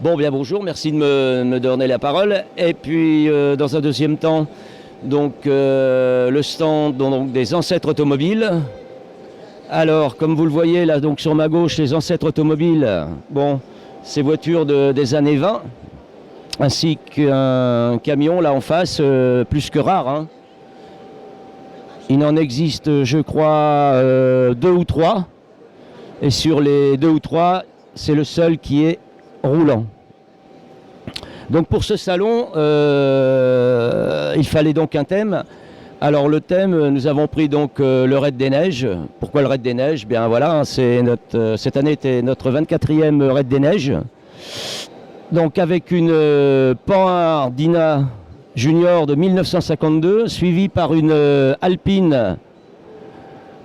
Bon, bien bonjour, merci de me donner la parole. Et puis, dans un deuxième temps, donc, le stand donc, des ancêtres automobiles. Alors, comme vous le voyez là, donc sur ma gauche, les ancêtres automobiles, bon, ces voitures des années 20, ainsi qu'un camion là en face, plus que rare. Hein. Il en existe, je crois, 2 ou 3. Et sur les 2 ou 3, c'est le seul qui est roulant. Donc pour ce salon, il fallait donc un thème. Alors le thème, nous avons pris donc le Raid des Neiges. Pourquoi le Raid des Neiges? Bien voilà, cette année était notre 24e Raid des Neiges. Donc avec une Panhard Dyna Junior de 1952, suivie par une Alpine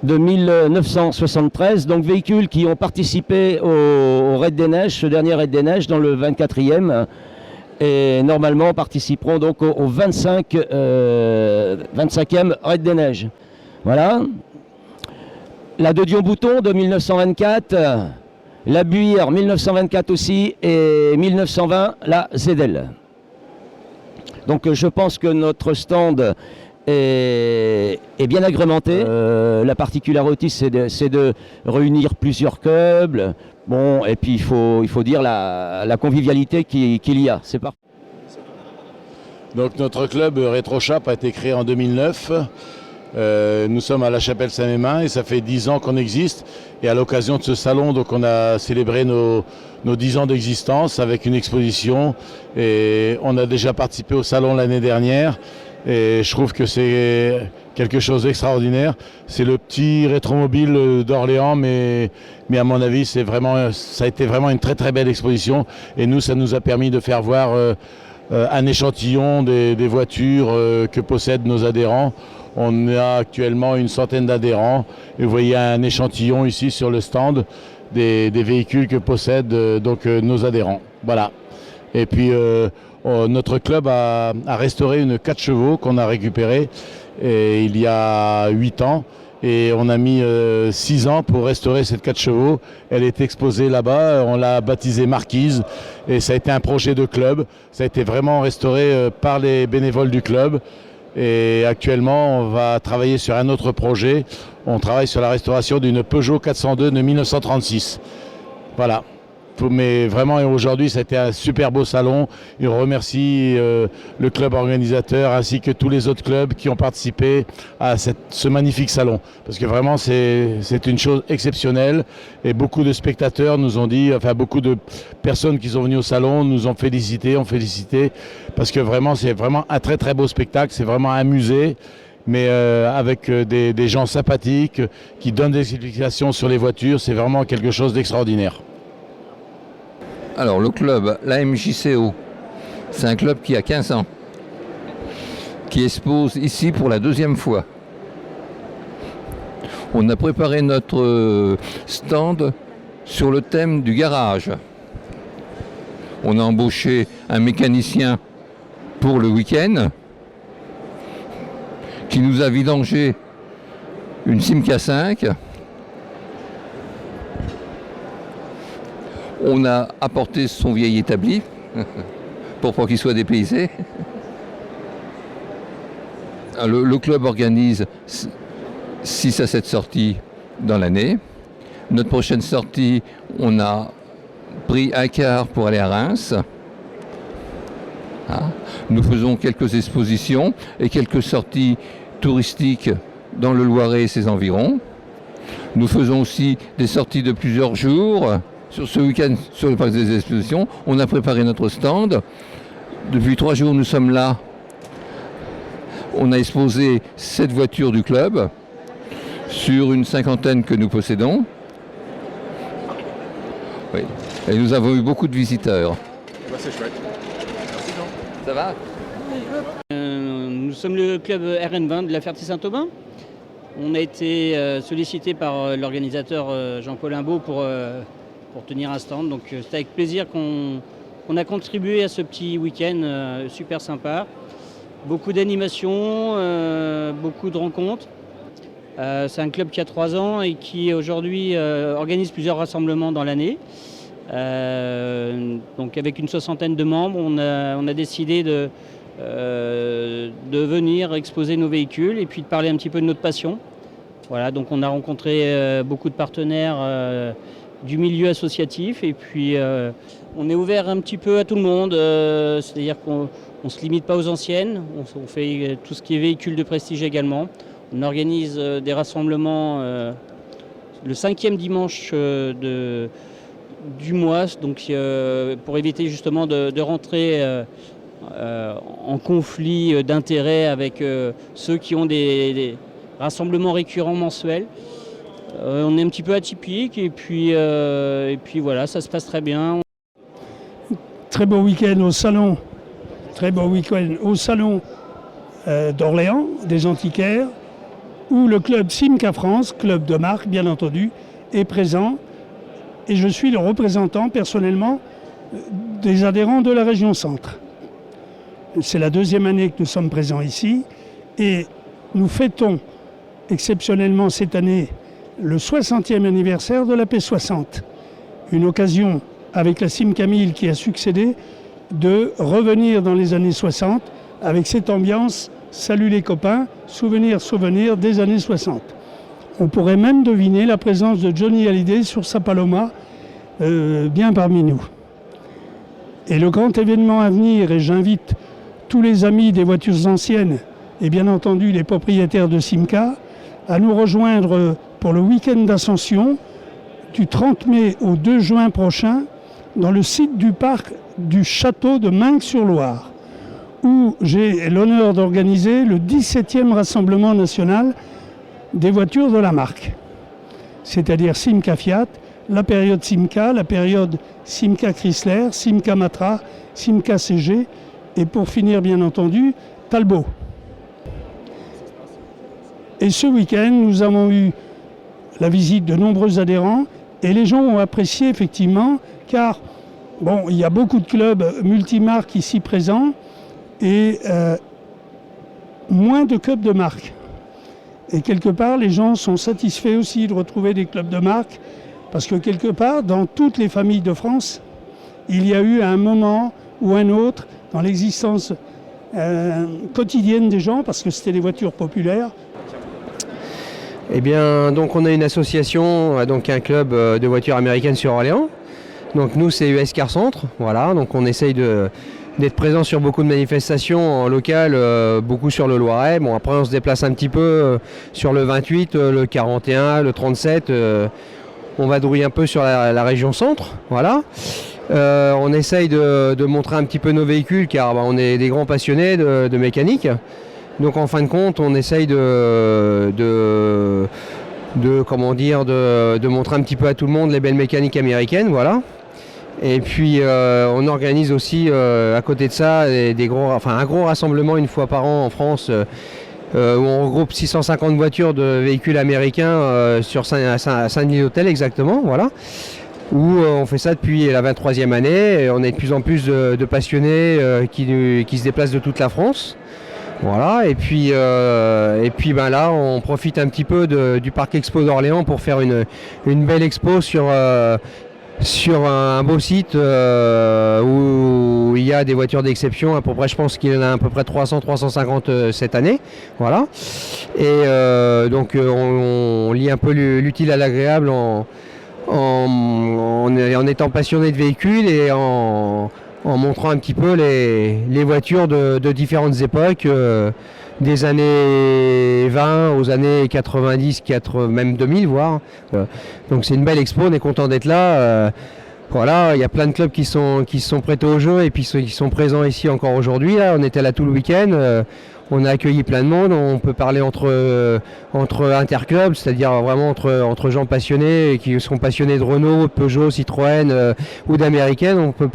de 1973, donc véhicules qui ont participé au Raid des Neiges, ce dernier Raid des Neiges dans le 24e, et normalement participeront donc au 25e Raid des Neiges. Voilà. La de Dion-Bouton de 1924, la Buire 1924 aussi, et 1920 la Zedel. Donc je pense que notre stand est bien agrémenté. La particularité, c'est de réunir plusieurs clubs. Bon, et puis il faut dire la convivialité qu'il y a. C'est parfait. Donc notre club RetroChap a été créé en 2009. Nous sommes à la Chapelle Saint-Mémin et ça fait 10 ans qu'on existe. Et à l'occasion de ce salon, donc on a célébré nos 10 ans d'existence avec une exposition. Et on a déjà participé au salon l'année dernière. Et je trouve que c'est quelque chose d'extraordinaire. C'est le petit rétromobile d'Orléans, mais à mon avis, ça a été vraiment une très très belle exposition. Et nous, ça nous a permis de faire voir un échantillon des voitures que possèdent nos adhérents. On a actuellement une centaine d'adhérents. Et vous voyez un échantillon ici sur le stand des véhicules que possèdent nos adhérents. Voilà. Et puis notre club a restauré une 4 chevaux qu'on a récupérée il y a 8 ans. Et on a mis 6 ans pour restaurer cette 4 chevaux. Elle est exposée là-bas, on l'a baptisée Marquise. Et ça a été un projet de club. Ça a été vraiment restauré par les bénévoles du club. Et actuellement, on va travailler sur un autre projet. On travaille sur la restauration d'une Peugeot 402 de 1936. Voilà. Mais vraiment, aujourd'hui, ça a été un super beau salon. Je remercie le club organisateur ainsi que tous les autres clubs qui ont participé à ce magnifique salon. Parce que vraiment, c'est une chose exceptionnelle. Et beaucoup de spectateurs nous ont dit, enfin beaucoup de personnes qui sont venues au salon nous ont félicité, parce que vraiment, c'est vraiment un très très beau spectacle. C'est vraiment un musée. Mais avec des gens sympathiques qui donnent des explications sur les voitures. C'est vraiment quelque chose d'extraordinaire. Alors le club, l'AMJCO, c'est un club qui a 15 ans, qui expose ici pour la 2e fois. On a préparé notre stand sur le thème du garage. On a embauché un mécanicien pour le week-end qui nous a vidangé une Simca 5. On a apporté son vieil établi pour pas qu'il soit dépaysé. Le club organise 6 à 7 sorties dans l'année. Notre prochaine sortie, on a pris un car pour aller à Reims. Nous faisons quelques expositions et quelques sorties touristiques dans le Loiret et ses environs. Nous faisons aussi des sorties de plusieurs jours. Sur ce week-end, sur le parc des expositions, on a préparé notre stand. Depuis 3 jours, nous sommes là. On a exposé 7 voitures du club sur une 50aine que nous possédons. Oui. Et nous avons eu beaucoup de visiteurs. C'est chouette. Merci Jean. Ça va? Nous sommes le club RN20 de la Ferté-Saint-Aubin. On a été sollicité par l'organisateur Jean-Paul Imbaud pour tenir un stand. Donc c'est avec plaisir qu'on a contribué à ce petit week-end super sympa. Beaucoup d'animations, beaucoup de rencontres. C'est un club qui a 3 ans et qui aujourd'hui organise plusieurs rassemblements dans l'année. Donc avec une soixantaine de membres, on a décidé de venir exposer nos véhicules et puis de parler un petit peu de notre passion. Voilà, donc on a rencontré beaucoup de partenaires du milieu associatif et puis on est ouvert un petit peu à tout le monde, c'est-à-dire qu'on ne se limite pas aux anciennes, on fait tout ce qui est véhicules de prestige également. On organise des rassemblements le 5e dimanche du mois, donc pour éviter justement de rentrer en conflit d'intérêts avec ceux qui ont des rassemblements récurrents mensuels. On est un petit peu atypique et puis voilà, ça se passe très bien. Très beau week-end au salon, d'Orléans, des antiquaires, où le club Simca France, club de marque bien entendu, est présent. Et je suis le représentant personnellement des adhérents de la région Centre. C'est la 2e année que nous sommes présents ici et nous fêtons exceptionnellement cette année le 60e anniversaire de la P60. Une occasion avec la Simca 1000 qui a succédé de revenir dans les années 60 avec cette ambiance « Salut les copains, souvenirs des années 60 ». On pourrait même deviner la présence de Johnny Hallyday sur sa Paloma, bien parmi nous. Et le grand événement à venir, et j'invite tous les amis des voitures anciennes et bien entendu les propriétaires de Simca à nous rejoindre pour le week-end d'Ascension du 30 mai au 2 juin prochain dans le site du parc du château de Meung-sur-Loire, où j'ai l'honneur d'organiser le 17e rassemblement national des voitures de la marque, c'est-à-dire Simca Fiat, la période Simca, la période Simca Chrysler, Simca Matra, Simca CG et pour finir bien entendu Talbot. Et ce week-end nous avons eu la visite de nombreux adhérents et les gens ont apprécié effectivement car bon, il y a beaucoup de clubs multimarques ici présents et moins de clubs de marque. Et quelque part, les gens sont satisfaits aussi de retrouver des clubs de marque parce que quelque part, dans toutes les familles de France, il y a eu un moment ou un autre dans l'existence quotidienne des gens, parce que c'était des voitures populaires. Eh bien, donc on a une association, donc un club de voitures américaines sur Orléans. Donc nous, c'est US Car Centre, voilà. Donc on essaye d'être présent sur beaucoup de manifestations en local, beaucoup sur le Loiret. Bon, après on se déplace un petit peu sur le 28, le 41, le 37. On vadrouille un peu sur la région centre, voilà. On essaye de montrer un petit peu nos véhicules car on est des grands passionnés de mécanique. Donc en fin de compte, on essaye de montrer un petit peu à tout le monde les belles mécaniques américaines, voilà. Et puis on organise aussi à côté de ça un gros rassemblement une fois par an en France où on regroupe 650 voitures de véhicules américains sur Saint-Denis-d'Hôtel exactement, voilà. Où on fait ça depuis la 23e année. Et on est de plus en plus de passionnés qui se déplacent de toute la France. Voilà, et puis là on profite un petit peu du Parc Expo d'Orléans pour faire une belle expo sur un beau site où il y a des voitures d'exception, à peu près, je pense qu'il y en a à peu près 300-350 cette année, voilà. Et donc on lie un peu l'utile à l'agréable en étant passionné de véhicules et en montrant un petit peu les voitures de différentes époques, des années 20 aux années 90, même 2000 voire. Donc c'est une belle expo, on est content d'être là. Voilà, il y a plein de clubs qui sont prêtés au jeu et puis qui sont présents ici encore aujourd'hui. Là, on était là tout le week-end. On a accueilli plein de monde, on peut parler entre interclubs, c'est-à-dire vraiment entre gens passionnés et qui sont passionnés de Renault, Peugeot, Citroën ou d'américaines. On peut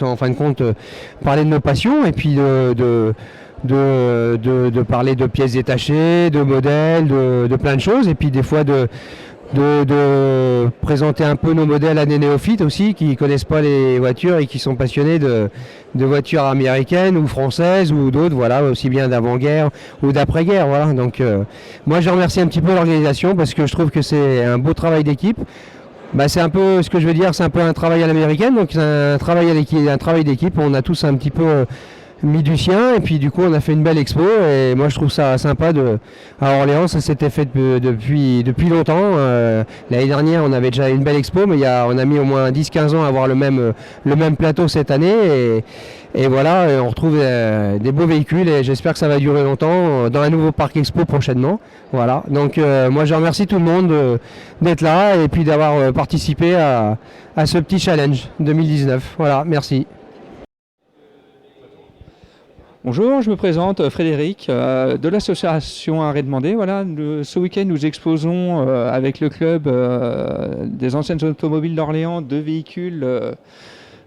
en fin de compte parler de nos passions et puis de parler de pièces détachées, de modèles, de plein de choses et puis des fois de présenter un peu nos modèles à des néophytes aussi qui ne connaissent pas les voitures et qui sont passionnés de voitures américaines ou françaises ou d'autres, voilà, aussi bien d'avant-guerre ou d'après-guerre, voilà. Donc moi je remercie un petit peu l'organisation parce que je trouve que c'est un beau travail d'équipe. Bah, c'est un peu ce que je veux dire, c'est un peu un travail à l'américaine, donc c'est un travail d'équipe. On a tous un petit peu mis du sien et puis du coup on a fait une belle expo et moi je trouve ça sympa à Orléans, ça s'était fait depuis longtemps. L'année dernière on avait déjà une belle expo, mais on a mis au moins 10-15 ans à avoir le même plateau cette année et voilà, on retrouve des beaux véhicules et j'espère que ça va durer longtemps dans un nouveau parc expo prochainement. Voilà, donc moi je remercie tout le monde d'être là et puis d'avoir participé à ce petit challenge 2019. Voilà, merci. Bonjour, je me présente Frédéric de l'association Arrêt Demandé. Voilà, ce week-end nous exposons avec le club des anciennes automobiles d'Orléans 2 véhicules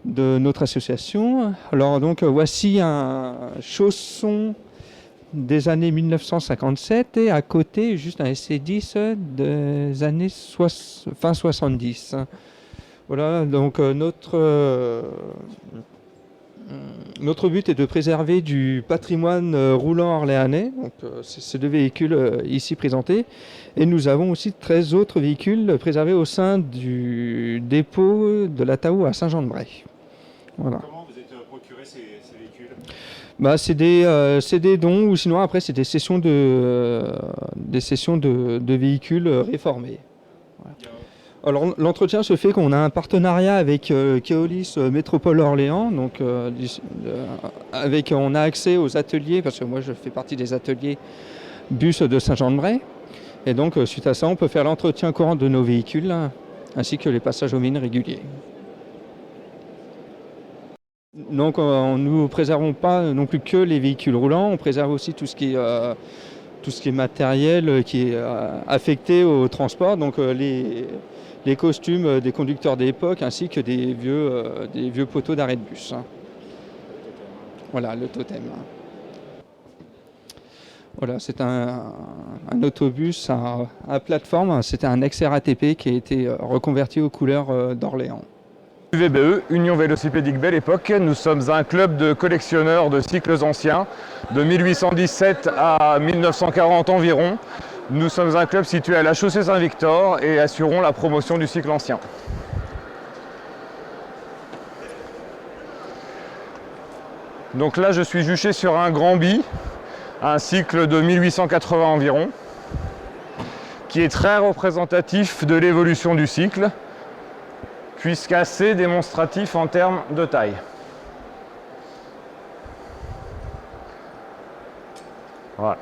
de notre association. Alors donc voici un chausson des années 1957 et à côté juste un SC10 des années fin 70. Voilà, donc notre but est de préserver du patrimoine roulant orléanais, donc c'est ces 2 véhicules ici présentés. Et nous avons aussi 13 autres véhicules préservés au sein du dépôt de la Tao à Saint-Jean-de-Bray. Voilà. Comment vous êtes procuré ces véhicules? Bah, c'est des dons ou sinon après c'est des sessions de véhicules réformés. Voilà. Alors l'entretien se fait qu'on a un partenariat avec Keolis Métropole Orléans, donc on a accès aux ateliers, parce que moi je fais partie des ateliers bus de Saint-Jean-de-Bray, et donc suite à ça on peut faire l'entretien courant de nos véhicules, ainsi que les passages aux mines réguliers. Donc nous ne préservons pas non plus que les véhicules roulants, on préserve aussi tout ce qui est matériel qui est affecté au transport, donc les costumes des conducteurs d'époque ainsi que des vieux poteaux d'arrêt de bus. Voilà, le totem. Voilà, c'est un autobus à plateforme, c'était un ex-RATP qui a été reconverti aux couleurs d'Orléans. UVBE, Union Vélocipédique Belle Époque, nous sommes un club de collectionneurs de cycles anciens de 1817 à 1940 environ. Nous sommes un club situé à la chaussée Saint-Victor et assurons la promotion du cycle ancien. Donc là je suis juché sur un Grand Bi, un cycle de 1880 environ, qui est très représentatif de l'évolution du cycle, puisqu'assez démonstratif en termes de taille. Voilà.